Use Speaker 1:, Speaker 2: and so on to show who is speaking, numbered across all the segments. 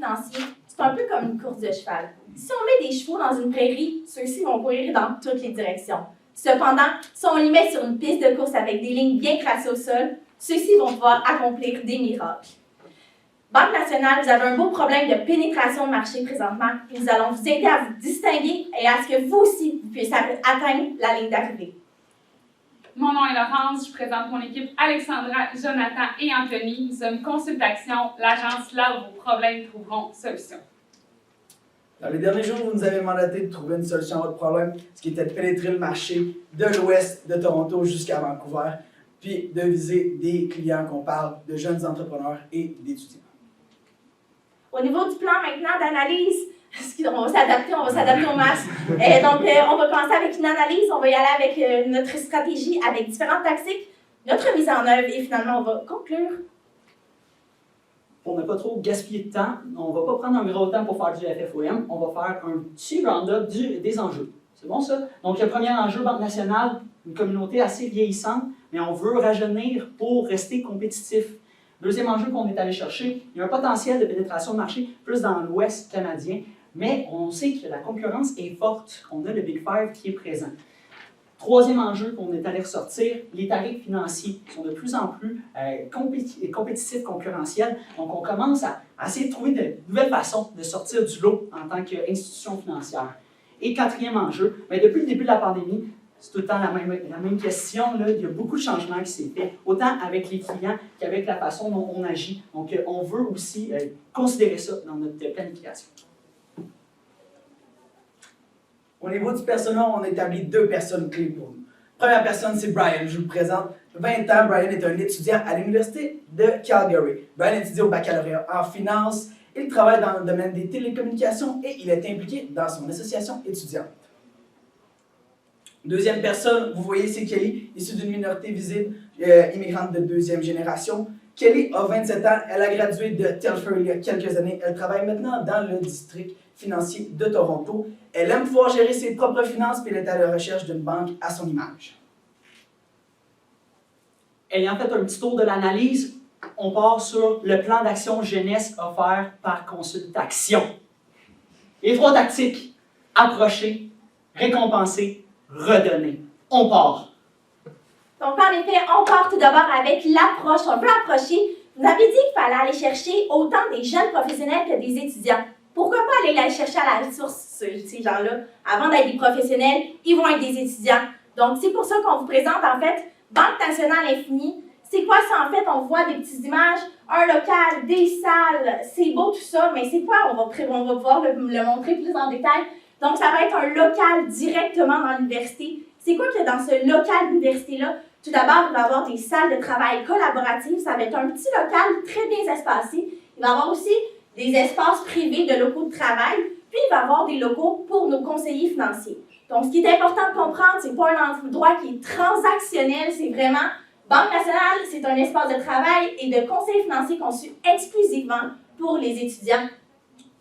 Speaker 1: financier, c'est un peu comme une course de cheval. Si on met des chevaux dans une prairie, ceux-ci vont courir dans toutes les directions. Cependant, si on les met sur une piste de course avec des lignes bien tracées au sol, ceux-ci vont pouvoir accomplir des miracles. Banque nationale, vous avez un beau problème de pénétration de marché présentement. Nous allons vous aider à vous distinguer et à ce que vous aussi, vous puissiez atteindre la ligne d'arrivée.
Speaker 2: Mon nom est Laurence, je présente mon équipe Alexandra, Jonathan et Anthony. Nous sommes Consultation, l'agence là où vos problèmes trouveront solution.
Speaker 3: Dans les derniers jours, vous nous avez mandaté de trouver une solution à votre problème, ce qui était de pénétrer le marché de l'ouest de Toronto jusqu'à Vancouver, puis de viser des clients qu'on parle de jeunes entrepreneurs et d'étudiants.
Speaker 1: Au niveau du plan maintenant d'analyse, on va s'adapter au masse. Donc, on va commencer avec une analyse, on va y aller avec notre stratégie, avec différentes tactiques, notre mise en œuvre et finalement, on va conclure.
Speaker 4: Pour ne pas trop gaspiller de temps, on ne va pas prendre un gros temps pour faire du FFOM, on va faire un petit round-up des enjeux. C'est bon ça? Donc, le premier enjeu, Banque nationale, une communauté assez vieillissante, mais on veut rajeunir pour rester compétitif. Deuxième enjeu qu'on est allé chercher, il y a un potentiel de pénétration de marché plus dans l'Ouest canadien, mais on sait que la concurrence est forte, qu'on a le Big Five qui est présent. Troisième enjeu qu'on est allé ressortir, les tarifs financiers sont de plus en plus compétitifs, concurrentiels. Donc, on commence à essayer de trouver de nouvelles façons de sortir du lot en tant qu'institution financière. Et quatrième enjeu, bien, depuis le début de la pandémie, c'est tout le temps la même question. Là. Il y a beaucoup de changements qui s'est fait, autant avec les clients qu'avec la façon dont on agit. Donc, on veut aussi considérer ça dans notre planification.
Speaker 3: Au niveau du personnel, on a établi 2 personnes clés pour nous. Première personne, c'est Brian. Je vous le présente. 20 ans, Brian est un étudiant à l'Université de Calgary. Brian étudie au baccalauréat en finance. Il travaille dans le domaine des télécommunications et il est impliqué dans son association étudiante. Deuxième personne, vous voyez, c'est Kelly, issue d'une minorité visible, immigrante de 2e génération. Kelly a 27 ans, elle a gradué de Telfair il y a quelques années. Elle travaille maintenant dans le district financier de Toronto. Elle aime pouvoir gérer ses propres finances et elle est à la recherche d'une banque à son image.
Speaker 4: Ayant fait un petit tour de l'analyse, on part sur le plan d'action jeunesse offert par Consultation. Les 3 tactiques, approcher, récompenser, redonner. On part.
Speaker 1: Donc, en effet, on part tout d'abord avec l'approche. On veut approcher. Vous avez dit qu'il fallait aller chercher autant des jeunes professionnels que des étudiants. Pourquoi pas aller chercher à la source ces gens-là? Avant d'être des professionnels, ils vont être des étudiants. Donc, c'est pour ça qu'on vous présente, en fait, Banque nationale infinie. C'est quoi ça, en fait? On voit des petites images, un local, des salles, c'est beau tout ça, mais c'est quoi? On va pouvoir le montrer plus en détail. Donc, ça va être un local directement dans l'université. C'est quoi qu'il y a dans ce local d'université-là? Tout d'abord, il va y avoir des salles de travail collaboratives. Ça va être un petit local très bien espacé. Il va y avoir aussi des espaces privés de locaux de travail. Puis, il va y avoir des locaux pour nos conseillers financiers. Donc, ce qui est important de comprendre, c'est pas un endroit qui est transactionnel. C'est vraiment, Banque nationale, c'est un espace de travail et de conseil financier conçu exclusivement pour les étudiants.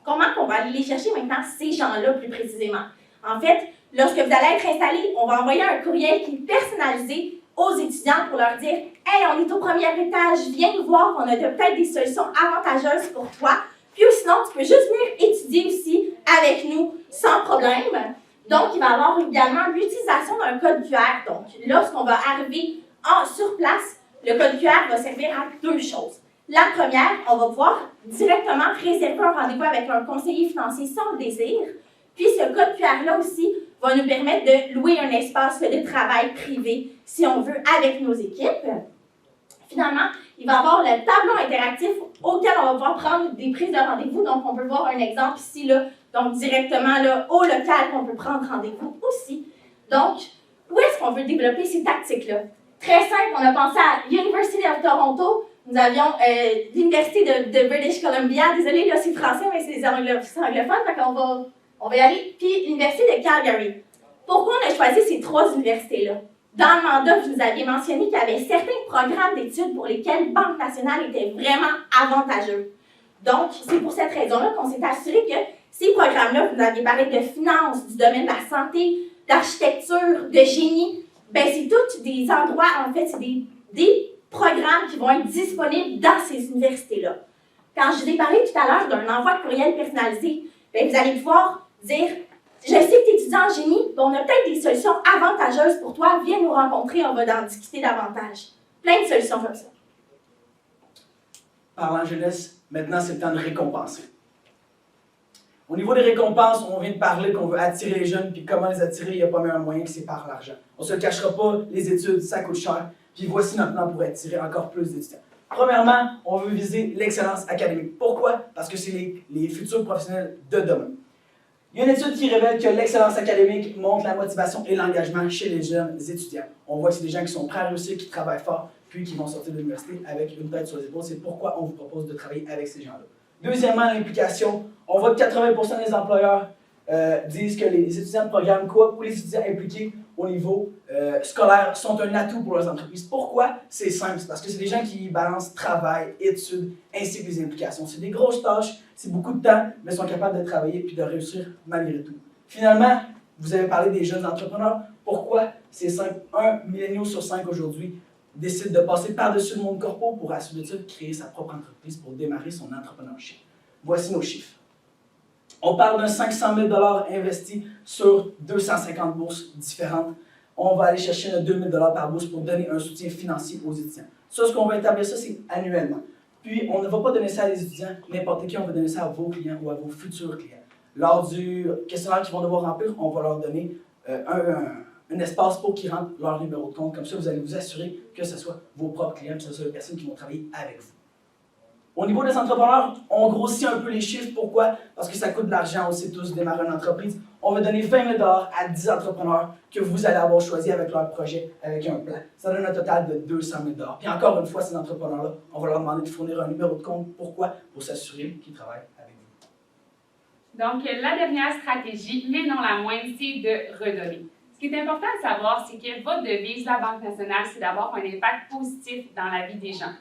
Speaker 1: Comment on va aller les chercher maintenant, ces gens-là, plus précisément? En fait, lorsque vous allez être installé, on va envoyer un courriel qui est personnalisé aux étudiants pour leur dire « Hey, on est au premier étage, viens nous voir, on a peut-être des solutions avantageuses pour toi. » Puis sinon, tu peux juste venir étudier aussi avec nous sans problème. Donc, il va y avoir également l'utilisation d'un code QR. Donc, lorsqu'on va arriver sur place, le code QR va servir à 2 choses. La première, on va pouvoir directement réserver un rendez-vous avec un conseiller financier sans le désir. Puis, ce code QR-là aussi va nous permettre de louer un espace de travail privé, si on veut, avec nos équipes. Finalement, il va y avoir le tableau interactif auquel on va pouvoir prendre des prises de rendez-vous. Donc, on peut voir un exemple ici, là, donc directement là, au local qu'on peut prendre rendez-vous aussi. Donc, où est-ce qu'on veut développer ces tactiques-là? Très simple, on a pensé à l'University of Toronto. Nous avions l'Université de British Columbia. Désolée, là, c'est français, mais c'est anglophones, donc on va y aller. Puis l'Université de Calgary. Pourquoi on a choisi ces 3 universités-là? Dans le mandat, vous nous aviez mentionné qu'il y avait certains programmes d'études pour lesquels Banque nationale était vraiment avantageux. Donc, c'est pour cette raison-là qu'on s'est assuré que ces programmes-là, vous nous aviez parlé de finance, du domaine de la santé, d'architecture, de génie, bien, c'est tous des endroits, en fait, c'est des programmes qui vont être disponibles dans ces universités-là. Quand je vous ai parlé tout à l'heure d'un envoi de courriel personnalisé, bien, vous allez pouvoir dire « Je sais que tu es étudiant en génie, mais on a peut-être des solutions avantageuses pour toi. Viens nous rencontrer, on va en discuter davantage. » Plein de solutions comme ça.
Speaker 3: Parlant jeunesse, maintenant c'est le temps de récompenser. Au niveau des récompenses, on vient de parler qu'on veut attirer les jeunes, puis comment les attirer, il n'y a pas meilleur moyen que c'est par l'argent. On ne se le cachera pas, les études, ça coûte cher, puis voici notre plan pour attirer encore plus d'étudiants. Premièrement, on veut viser l'excellence académique. Pourquoi? Parce que c'est les futurs professionnels de demain. Il y a une étude qui révèle que l'excellence académique montre la motivation et l'engagement chez les jeunes étudiants. On voit que c'est des gens qui sont prêts à réussir, qui travaillent fort, puis qui vont sortir de l'université avec une tête sur les épaules. C'est pourquoi on vous propose de travailler avec ces gens-là. Deuxièmement, l'implication. On voit que 80% des employeurs disent que les étudiants de programme coop ou les étudiants impliqués au niveau scolaire sont un atout pour leurs entreprises. Pourquoi? C'est simple, c'est parce que c'est des gens qui balancent travail, études, ainsi que les implications. C'est des grosses tâches, c'est beaucoup de temps, mais ils sont capables de travailler et de réussir malgré tout. Finalement, vous avez parlé des jeunes entrepreneurs. Pourquoi? C'est simple. Un milléniaux sur 5 aujourd'hui décide de passer par-dessus le monde corpo pour assurer de créer sa propre entreprise pour démarrer son entrepreneurship. Voici nos chiffres. On parle d'un 500 000 $ investi sur 250 bourses différentes. On va aller chercher un 2 000 $ par bourse pour donner un soutien financier aux étudiants. Ça, ce qu'on va établir, ça, c'est annuellement. Puis, on ne va pas donner ça à des étudiants, n'importe qui, on va donner ça à vos clients ou à vos futurs clients. Lors du questionnaire qu'ils vont devoir remplir, on va leur donner un espace pour qu'ils rentrent leur numéro de compte. Comme ça, vous allez vous assurer que ce soit vos propres clients, que ce soit les personnes qui vont travailler avec vous. Au niveau des entrepreneurs, on grossit un peu les chiffres. Pourquoi? Parce que ça coûte de l'argent, on sait tous, de démarrer une entreprise. On va donner 20 000 $ à 10 entrepreneurs que vous allez avoir choisis avec leur projet, avec un plan. Ça donne un total de 200 000 $. Puis encore une fois, ces entrepreneurs-là, on va leur demander de fournir un numéro de compte. Pourquoi? Pour s'assurer qu'ils travaillent avec vous.
Speaker 2: Donc, la dernière stratégie, mais non la moindre, c'est de redonner. Ce qui est important de savoir, c'est que votre devise, la Banque nationale, c'est d'avoir un impact positif dans la vie des gens.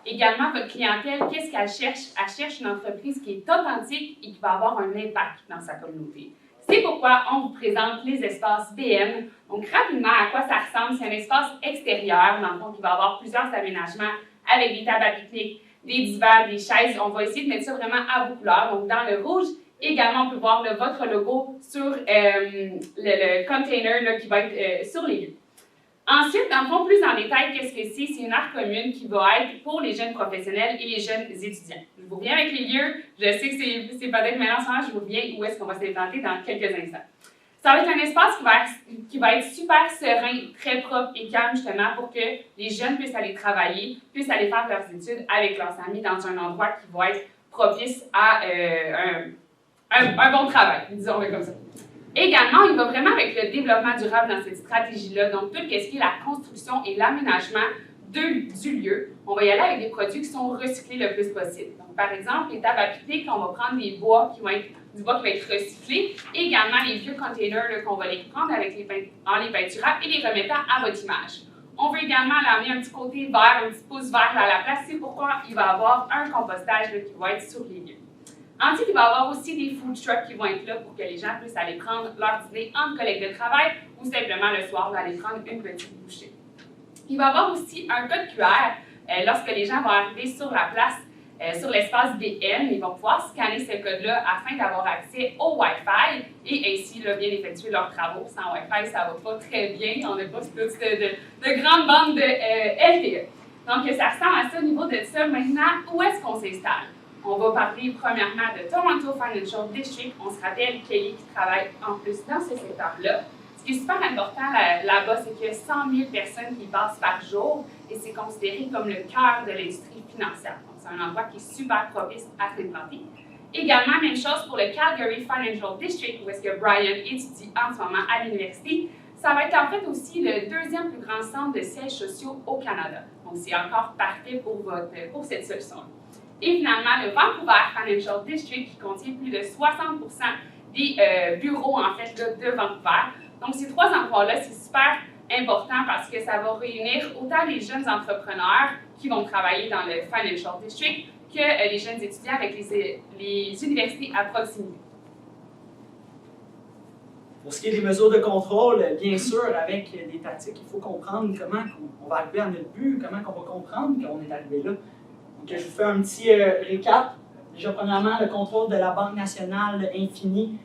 Speaker 2: Également, votre clientèle, qu'est-ce qu'elle cherche? Elle cherche une entreprise qui est authentique et qui va avoir un impact dans sa communauté. C'est pourquoi on vous présente les espaces BN. Donc, rapidement, à quoi ça ressemble? C'est un espace extérieur, dans le fond, qui va avoir plusieurs aménagements avec des tables à pique-nique, des divans, des chaises. On va essayer de mettre ça vraiment à vos couleurs. Donc, dans le rouge, également, on peut voir votre logo sur le container là, qui va être sur les lieux. Ensuite, dans le fond, plus en détail, qu'est-ce que c'est? C'est une aire commune qui va être pour les jeunes professionnels et les jeunes étudiants. Je vous reviens avec les lieux. Je sais que c'est peut-être mélangeant, je vous reviens où est-ce qu'on va s'implanter dans quelques instants. Ça va être un espace qui va être super serein, très propre et calme, justement, pour que les jeunes puissent aller travailler, puissent aller faire leurs études avec leurs amis dans un endroit qui va être propice à un bon travail, disons-le comme ça. Également, il va vraiment avec le développement durable dans cette stratégie-là, donc tout ce qui est la construction et l'aménagement du lieu. On va y aller avec des produits qui sont recyclés le plus possible. Donc, par exemple, les tables à pique-nique, on va prendre du bois qui va être recyclé. Également, les vieux containers qu'on va les prendre en les peinturant et les remettant à votre image. On veut également amener un petit côté vert, un petit pouce vert à la place. C'est pourquoi il va y avoir un compostage qui va être sur les lieux. Ensuite, il va y avoir aussi des food trucks qui vont être là pour que les gens puissent aller prendre leur dîner entre collègues de travail ou simplement le soir d'aller prendre une petite bouchée. Il va y avoir aussi un code QR lorsque les gens vont arriver sur la place, sur l'espace BN. Ils vont pouvoir scanner ce code-là afin d'avoir accès au Wi-Fi et ainsi là, bien effectuer leurs travaux. Sans Wi-Fi, ça ne va pas très bien. On n'a pas de grandes bandes de LTE. Donc, ça ressemble à ça au niveau de ça. Maintenant, où est-ce qu'on s'installe? On va parler premièrement de Toronto Financial District. On se rappelle Kelly qui travaille en plus dans ce secteur-là. Ce qui est super important là-bas, c'est qu'il y a 100 000 personnes qui passent par jour et c'est considéré comme le cœur de l'industrie financière. Donc, c'est un endroit qui est super propice à s'implanter. Également, même chose pour le Calgary Financial District, où est-ce que Brian étudie en ce moment à l'université. Ça va être en fait aussi le deuxième plus grand centre de sièges sociaux au Canada. Donc, c'est encore parfait pour cette solution-là. Et finalement, le Vancouver Financial District, qui contient plus de 60% des bureaux en fait, là, de Vancouver. Donc, ces trois endroits-là, c'est super important parce que ça va réunir autant les jeunes entrepreneurs qui vont travailler dans le Financial District que les jeunes étudiants avec les universités à proximité.
Speaker 4: Pour ce qui est des mesures de contrôle, bien sûr, avec des tactiques, il faut comprendre comment on va arriver à notre but, comment on va comprendre qu'on est arrivé là. Donc, je vous fais un petit récap. Déjà, premièrement, le contrôle de la Banque nationale Infini.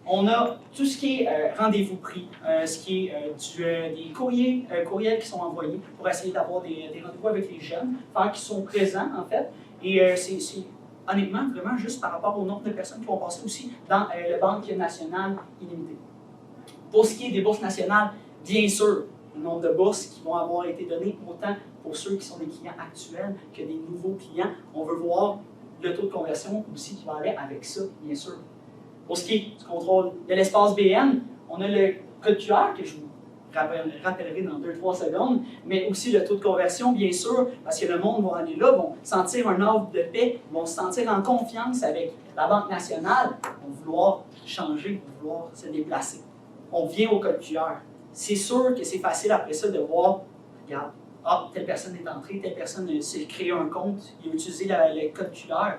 Speaker 4: On a tout ce qui est rendez-vous pris, ce qui est des courriels qui sont envoyés pour essayer d'avoir des rendez-vous avec les jeunes, faire qu'ils sont présents, en fait. Et c'est honnêtement vraiment juste par rapport au nombre de personnes qui vont passer aussi dans la Banque nationale illimitée. Pour ce qui est des bourses nationales, bien sûr, le nombre de bourses qui vont avoir été données, autant pour ceux qui sont des clients actuels que des nouveaux clients. On veut voir le taux de conversion aussi qui va aller avec ça, bien sûr. Pour ce qui est du contrôle de l'espace BN, on a le code QR que je vous rappellerai dans 2-3 secondes, mais aussi le taux de conversion, bien sûr, parce que le monde va aller là, vont sentir un ordre de paix, vont se sentir en confiance avec la Banque nationale, vont vouloir changer, vont vouloir se déplacer. On vient au code QR. C'est sûr que c'est facile après ça de voir, regarde, telle personne est entrée, telle personne s'est créé un compte, il a utilisé le code QR.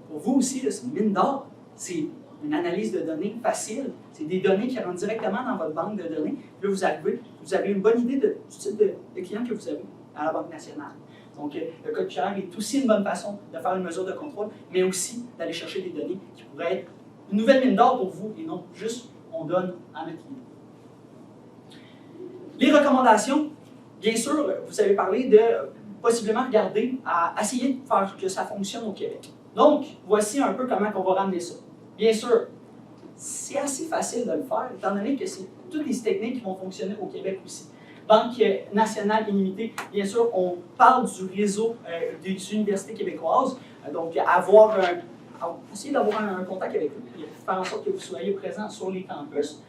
Speaker 4: Pour vous aussi, c'est une mine d'or. C'est une analyse de données facile. C'est des données qui rentrent directement dans votre banque de données. Là, vous arrivez, vous avez une bonne idée du type de client que vous avez à la Banque nationale. Donc, le code QR est aussi une bonne façon de faire une mesure de contrôle, mais aussi d'aller chercher des données qui pourraient être une nouvelle mine d'or pour vous et non juste on donne à notre client. Les recommandations, bien sûr, vous avez parlé de possiblement regarder à essayer de faire que ça fonctionne au Québec. Donc, voici un peu comment on va ramener ça. Bien sûr, c'est assez facile de le faire, étant donné que c'est toutes les techniques qui vont fonctionner au Québec aussi. Banque nationale illimitée, bien sûr, on parle du réseau des universités québécoises, donc essayer d'avoir un contact avec eux, faire en sorte que vous soyez présents sur les campus.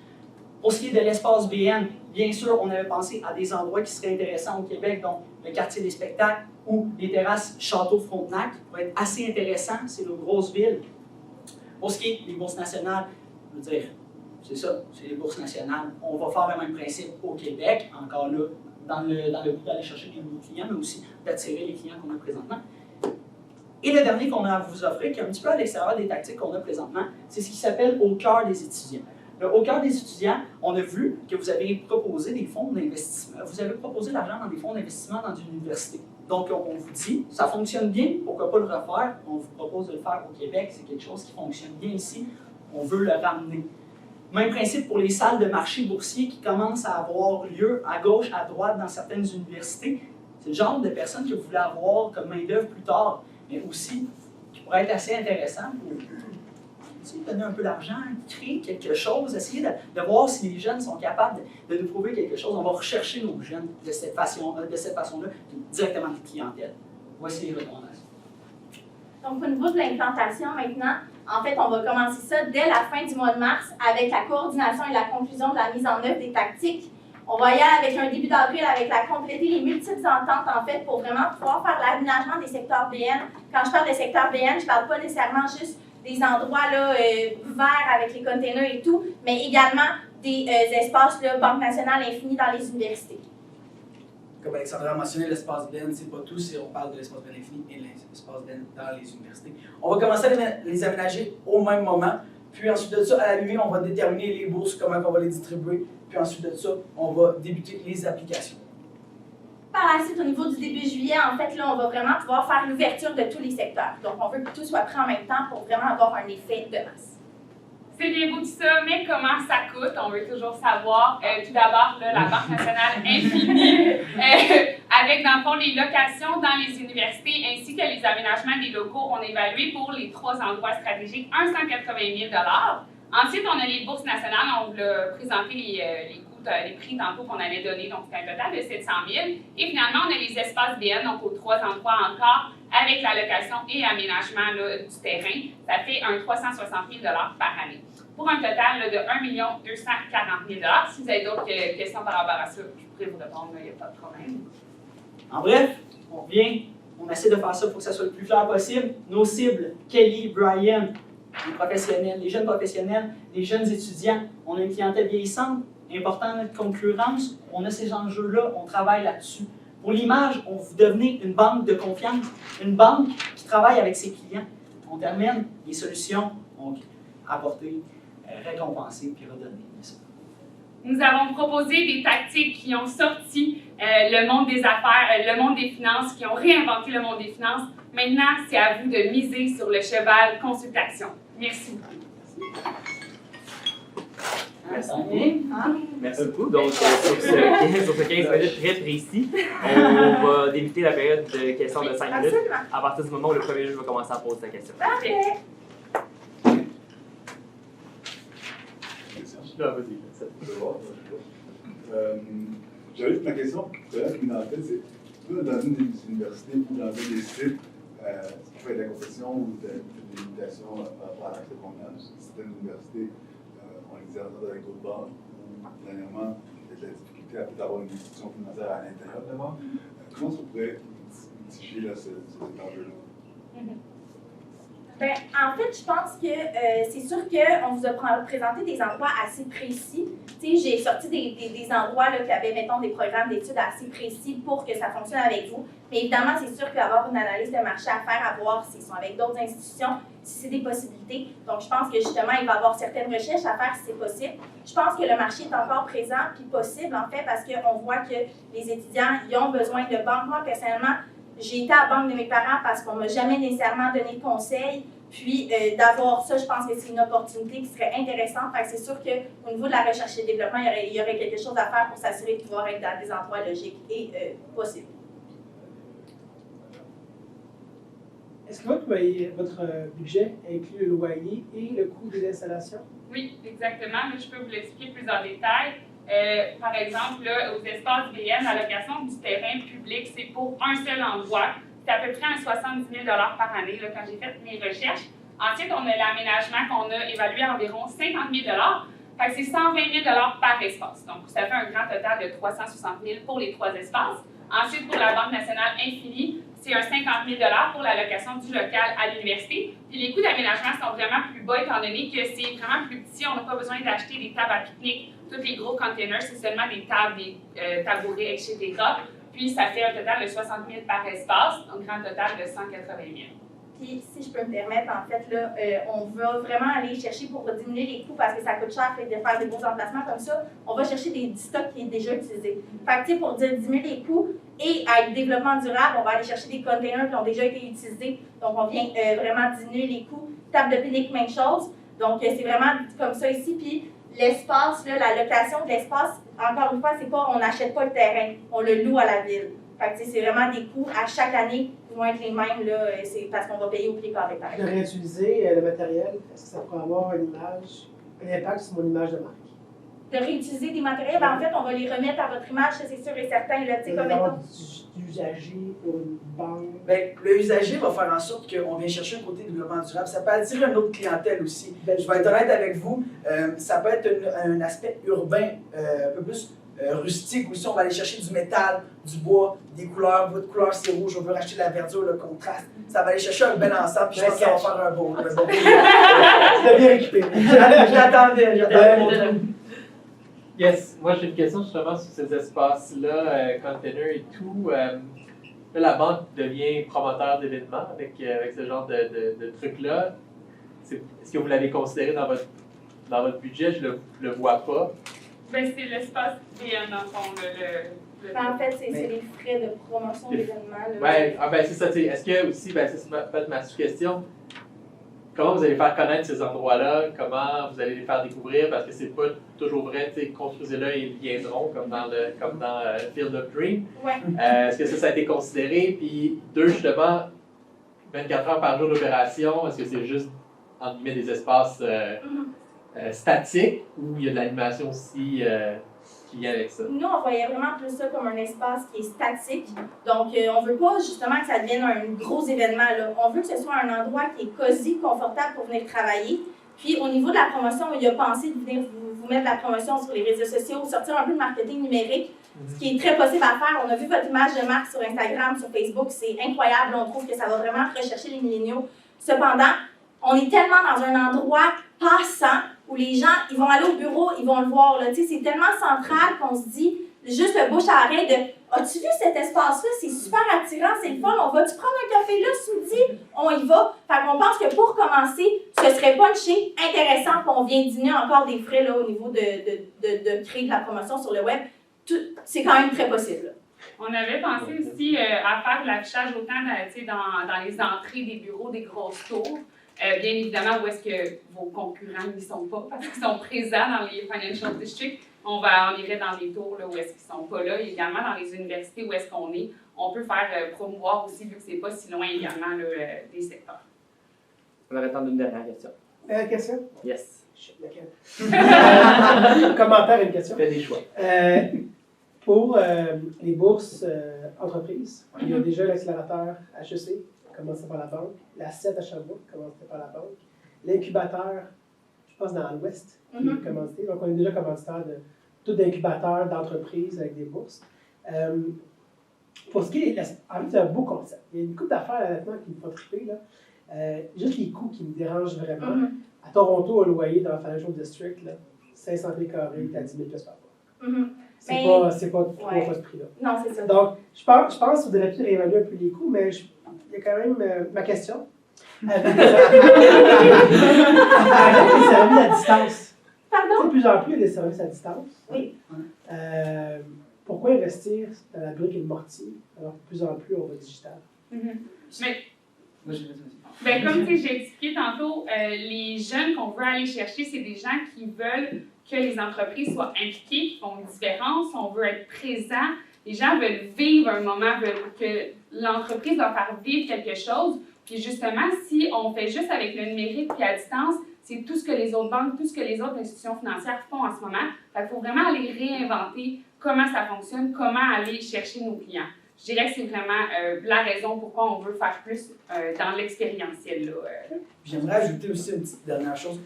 Speaker 4: Pour ce qui est de l'espace BN, bien sûr, on avait pensé à des endroits qui seraient intéressants au Québec, donc le quartier des spectacles ou les terrasses Château-Frontenac, qui pourraient être assez intéressants, c'est nos grosses villes. Pour ce qui est des bourses nationales, je veux dire, c'est ça, c'est les bourses nationales. On va faire le même principe au Québec, encore là, dans le but d'aller chercher des nouveaux clients, mais aussi d'attirer les clients qu'on a présentement. Et le dernier qu'on a à vous offrir, qui est un petit peu à l'extérieur des tactiques qu'on a présentement, c'est ce qui s'appelle Au cœur des étudiants. Au cœur des étudiants, on a vu que vous avez proposé des fonds d'investissement. Vous avez proposé de l'argent dans des fonds d'investissement dans une université. Donc, on vous dit, ça fonctionne bien, pourquoi pas le refaire? On vous propose de le faire au Québec, c'est quelque chose qui fonctionne bien ici, on veut le ramener. Même principe pour les salles de marché boursier qui commencent à avoir lieu à gauche, à droite dans certaines universités. C'est le genre de personnes que vous voulez avoir comme main-d'œuvre plus tard, mais aussi qui pourrait être assez intéressant pour essayer de donner un peu d'argent, créer quelque chose, essayer de voir si les jeunes sont capables de nous prouver quelque chose. On va rechercher nos jeunes de cette façon-là, directement de clientèle. Voici les recommandations.
Speaker 1: Donc, au niveau de l'implantation maintenant, en fait, on va commencer ça dès la fin du mois de mars avec la coordination et la conclusion de la mise en œuvre des tactiques. On va y aller avec un début d'avril avec compléter les multiples ententes, en fait, pour vraiment pouvoir faire l'aménagement des secteurs BN. Quand je parle de secteur BN, je ne parle pas nécessairement juste des endroits là, verts avec les containers et tout, mais également des espaces là, Banque nationale Infini dans les universités.
Speaker 3: Comme Alexandra a mentionné, l'espace BN, c'est pas tout, on parle de l'espace BN Infini et l'espace BN dans les universités. On va commencer à les aménager au même moment, puis ensuite de ça, à l'arrivée, on va déterminer les bourses, comment on va les distribuer, puis ensuite de ça, on va débuter les applications.
Speaker 1: Par la suite, au niveau du début juillet, en fait, là, on va vraiment pouvoir faire l'ouverture de tous les secteurs. Donc, on veut que tout soit prêt en même temps pour vraiment avoir un effet de masse.
Speaker 2: C'est bien beau tout ça, mais comment ça coûte? On veut toujours savoir. Tout d'abord, la Banque nationale Infini, avec dans le fond les locations dans les universités ainsi que les aménagements des locaux, on a évalué pour les 3 endroits stratégiques 180 000 $. Ensuite, on a les bourses nationales, on vous a présenté les coûts, les prix tantôt qu'on avait donnés, donc c'est un total de 700 000 $. Et finalement, on a les espaces BN, donc aux 3 endroits encore, avec la location et aménagement là, du terrain, ça fait un 360 000 $ par année. Pour un total là, de 1 240 000 $. Si vous avez d'autres questions par rapport à ça, je pourrais vous répondre, il n'y a pas de problème.
Speaker 4: En bref, on revient, on essaie de faire ça pour que ça soit le plus clair possible. Nos cibles, Kelly, Brian, les professionnels, les jeunes professionnels, les jeunes étudiants, on a une clientèle vieillissante, important notre concurrence, on a ces enjeux-là, on travaille là-dessus. Pour l'image, on vous devenez une banque de confiance, une banque qui travaille avec ses clients. On termine les solutions, donc apporter, récompenser puis redonner.
Speaker 2: Nous avons proposé des tactiques qui ont sorti le monde des affaires, le monde des finances, qui ont réinventé le monde des finances. Maintenant, c'est à vous de miser sur le cheval consultation. Merci beaucoup.
Speaker 5: Merci beaucoup. Donc, sur ce 15 minutes très précis, on va débuter la période de questions de 5 minutes à partir du moment où le premier juge va commencer à poser sa question.
Speaker 1: Parfait.
Speaker 5: Là, vas-y.
Speaker 6: J'avais ma question, qui me dans la tête, c'est dans une université ou dans un des sites, qui fait de la compétition ou de l'imitation par rapport à l'accès qu'on a, certaines universités, on les disait avec d'autres banques, ou dernièrement, il y a de la difficulté à peut-être avoir une institution financière à l'intérieur de la banque. Comment est-ce qu'on pourrait mitiger là, cet enjeu-là?
Speaker 1: Ben, en fait, je pense que c'est sûr qu'on vous a présenté des endroits assez précis. Tu sais, j'ai sorti des endroits là, qui avaient, mettons, des programmes d'études assez précis pour que ça fonctionne avec vous. Mais évidemment, c'est sûr qu'il va y avoir une analyse de marché à faire, à voir s'ils sont avec d'autres institutions, si c'est des possibilités. Donc, je pense que justement, il va y avoir certaines recherches à faire si c'est possible. Je pense que le marché est encore présent puis possible, en fait, parce qu'on voit que les étudiants ils ont besoin de banques. Moi, personnellement, j'ai été à la banque de mes parents parce qu'on ne m'a jamais nécessairement donné de conseils. Puis, d'avoir ça, je pense que c'est une opportunité qui serait intéressante. Fait que c'est sûr qu'au niveau de la recherche et développement, il y aurait quelque chose à faire pour s'assurer de pouvoir être dans des endroits logiques et possibles.
Speaker 7: Est-ce que votre budget inclut le loyer et le coût des installations?
Speaker 2: Oui, exactement. Mais je peux vous l'expliquer plus en détail. Par exemple, là, aux espaces BN, la location du terrain public, c'est pour un seul endroit. C'est à peu près un 70 000 par année là, quand j'ai fait mes recherches. Ensuite, on a l'aménagement qu'on a évalué à environ 50 000 Fait que c'est 120 000 par espace. Donc, ça fait un grand total de 360 000 pour les 3 espaces. Ensuite, pour la Banque nationale infinie, c'est un 50 000 pour la location du local à l'université. Puis les coûts d'aménagement sont vraiment plus bas étant donné que c'est vraiment plus petit. On n'a pas besoin d'acheter des tables à pique-nique. Tous les gros containers, c'est seulement des tables, des tabourets, etc. Puis ça fait un total de 60 000 par espace, donc un grand total de 180 000.
Speaker 1: Puis, si je peux me permettre, en fait, là, on va vraiment aller chercher pour diminuer les coûts parce que ça coûte cher de faire des gros emplacements comme ça. On va chercher du stock qui est déjà utilisé. Fait que, tu sais, pour diminuer les coûts et avec le développement durable, on va aller chercher des containers qui ont déjà été utilisés. Donc, on vient vraiment diminuer les coûts. Table de pique-nique, même chose. Donc, c'est vraiment comme ça ici. Puis, l'espace, là, la location de l'espace, encore une fois, c'est pas, on n'achète pas le terrain, on le loue à la ville. Fait que, c'est vraiment des coûts à chaque année qui vont être les mêmes, là, c'est parce qu'on va payer au prix carré.
Speaker 7: De réutiliser le matériel, est-ce que ça pourrait avoir un impact sur mon image de marque?
Speaker 1: De réutiliser des matériels, ben, en fait, on va les remettre à votre image, ça c'est sûr et certain. Là, comme
Speaker 7: D'avoir d'usager pour une banque.
Speaker 3: Bien, le usager va faire en sorte qu'on vient chercher un côté développement durable. Ça peut attirer une autre clientèle aussi. Je vais être honnête avec vous, ça peut être un aspect urbain, un peu plus rustique aussi. On va aller chercher du métal, du bois, des couleurs. Votre couleur c'est rouge, on veut racheter de la verdure, le contraste. Ça va aller chercher un bel ensemble, puis je pense que ça va faire un beau.
Speaker 7: Tu l'as bien récupéré.
Speaker 3: Je l'attendais mon tour.
Speaker 5: Yes, moi j'ai une question justement sur ces espaces-là, containers et tout. Là, la banque devient promoteur d'événements avec ce genre de trucs-là. Est-ce que vous l'avez considéré dans votre budget? Je le vois pas.
Speaker 2: Ben, c'est l'espace BN dans le fond.
Speaker 1: En fait, c'est les frais de promotion d'événements.
Speaker 5: Oui, c'est ça. Est-ce que aussi, c'est peut-être ma sous-question, comment vous allez faire connaître ces endroits-là? Comment vous allez les faire découvrir? Parce que c'est pas toujours vrai, construisez-là et ils viendront, comme dans Field of Dream.
Speaker 1: Ouais.
Speaker 5: Est-ce que ça a été considéré? Puis, 2, justement, 24 heures par jour d'opération, est-ce que c'est juste, entre guillemets, des espaces statiques ou il y a de l'animation aussi qui vient avec ça?
Speaker 1: Nous, on voyait vraiment plus ça comme un espace qui est statique. Donc, on ne veut pas justement que ça devienne un gros événement. Là. On veut que ce soit un endroit qui est cosy, confortable pour venir travailler. Puis, au niveau de la promotion, il a pensé de venir vous mettre la promotion sur les réseaux sociaux, sortir un peu de marketing numérique, ce qui est très possible à faire. On a vu votre image de marque sur Instagram, sur Facebook. C'est incroyable. On trouve que ça va vraiment rechercher les milléniaux. Cependant, on est tellement dans un endroit passant où les gens, ils vont aller au bureau, ils vont le voir. C'est tellement central qu'on se dit, juste le bouche à oreille de « As-tu vu cet espace-là? C'est super attirant, c'est le fun, on va-tu prendre un café là ce midi? » On y va. Fait qu'on pense que pour commencer, ce serait punché, intéressant, puis on vient diminuer encore des frais là, au niveau de créer de la promotion sur le web. C'est quand même très possible. Là.
Speaker 2: On avait pensé aussi à faire de l'affichage autant dans les entrées des bureaux des grosses tours. Bien évidemment, où est-ce que vos concurrents n'y sont pas, parce qu'ils sont présents dans les financial districts. On irait dans les tours là, où est-ce qu'ils ne sont pas là. Et également dans les universités où est-ce qu'on est. On peut faire promouvoir aussi, vu que ce n'est pas si loin également là, des secteurs.
Speaker 8: On aurait temps d'une dernière question.
Speaker 7: Question?
Speaker 8: Yes.
Speaker 7: Commentaire et une question.
Speaker 8: Fais des choix.
Speaker 7: Pour les bourses entreprises, il y a déjà l'accélérateur HEC, commencé par la banque, la 7 à Sherbrooke, commencé par la banque, l'incubateur, je pense dans l'Ouest, qui est commandité. Donc, on est déjà commanditaire de tout d'incubateurs d'entreprises avec des bourses. Pour ce qui est, en fait, c'est un beau concept. Il y a une couple d'affaires honnêtement qui me font triper, là. Juste les coûts qui me dérangent vraiment. À Toronto, un loyer dans le Financial District, là, 500 pieds carrés, t'as 10 000 $ par mois. C'est pas trois fois ce prix-là.
Speaker 1: Non, c'est ça.
Speaker 7: Donc, je pense qu'il faudrait peut-être réévaluer un peu les coûts, mais il y a quand même ma question. Avec les services à distance.
Speaker 1: Pardon?
Speaker 7: De plus en plus, il y a des services à distance.
Speaker 1: Oui.
Speaker 7: Pourquoi investir dans la brique et le mortier alors que de plus en plus on va digital?
Speaker 2: Mais comme j'ai expliqué tantôt, les jeunes qu'on veut aller chercher, c'est des gens qui veulent que les entreprises soient impliquées, qui font une différence. On veut être présent. Les gens veulent vivre un moment, veulent que l'entreprise va faire vivre quelque chose. Puis justement, si on fait juste avec le numérique puis à distance, c'est tout ce que les autres banques, tout ce que les autres institutions financières font en ce moment. Il faut vraiment aller réinventer comment ça fonctionne, comment aller chercher nos clients. Je dirais que c'est vraiment la raison pourquoi on veut faire plus dans l'expérientiel.
Speaker 3: J'aimerais ajouter aussi une petite dernière chose.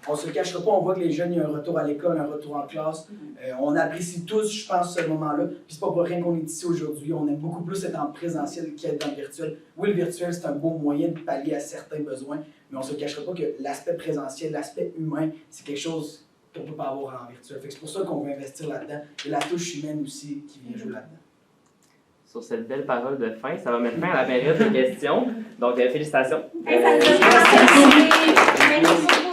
Speaker 3: On ne se cachera pas, on voit que les jeunes, il y a un retour à l'école, un retour en classe. On apprécie tous, je pense, ce moment-là. Puis c'est pas pour rien qu'on est ici aujourd'hui. On aime beaucoup plus être en présentiel qu'être dans le virtuel. Oui, le virtuel, c'est un beau moyen de pallier à certains besoins, mais on ne se cachera pas que l'aspect présentiel, l'aspect humain, c'est quelque chose qu'on ne peut pas avoir en virtuel. Fait que c'est pour ça qu'on veut investir là-dedans. Et la touche humaine aussi qui vient jouer là-dedans.
Speaker 8: Sur cette belle parole de fin, ça va mettre fin à la période de questions. Donc, félicitations.
Speaker 1: Ça nous a fait merci beaucoup.